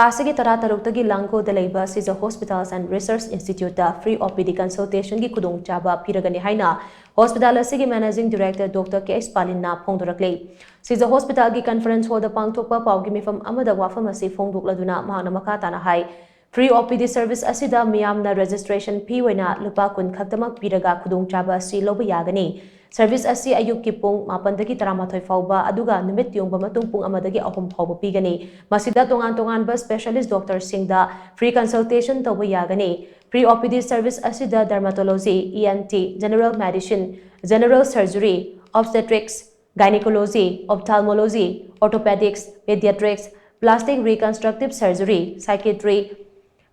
Asigi tara tarukta gi Langol da leiba Shija Hospitals and Research Institute da free OPD Consultation gi Khudong Chaba Piragani haina Hospital asigi Managing Director Dr. Palin na phongdorakli. Shija Hospital gi Conference Hall da pangthokpa paugi mifam amada wafam asi phongdokladuna mahana makha tana hai free OPD service asida miyamna registration fee oina lupa kun khaktamak piraga Khudong Chaba asi loba yagani. Service asi ayuk ki pung mapandagi taramathoi fauba aduga numit yongba matung pung amadagi ahum fauba pigani. Masida tongan ba specialist doctor singda free consultation tawba yagani. Free OPD service asida dermatology, ENT, general medicine, general surgery, obstetrics, gynecology, ophthalmology, orthopedics, pediatrics, plastic reconstructive surgery, psychiatry,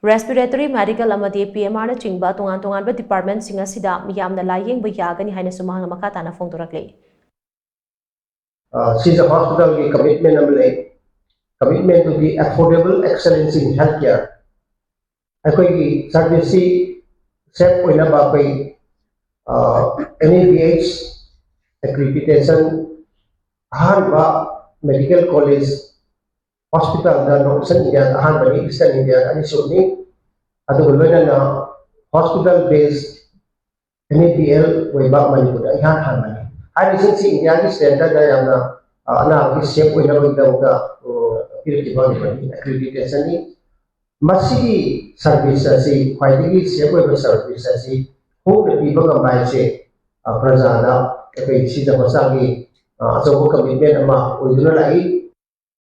respiratory medical amadi PMR na chingba tongan ba department singa sida miyamna layeng ba yagani haina sumahang makata na phongdorakli. Shija Hospital ki commitment to be affordable excellence in healthcare. Akoi ki service set oina ba koi NABH accreditation ba medical college hospital da Northern India bani Eastern India ani suni adu na hospital based NABL weba Manipuri bani hari si India ki standard da yana ana ki shape oina ba da accreditation ni masigi service asi khwaidagi shape weba service asi ho de biba gambai se prajana kai Shija Hospital ki commitment ama oiduna lai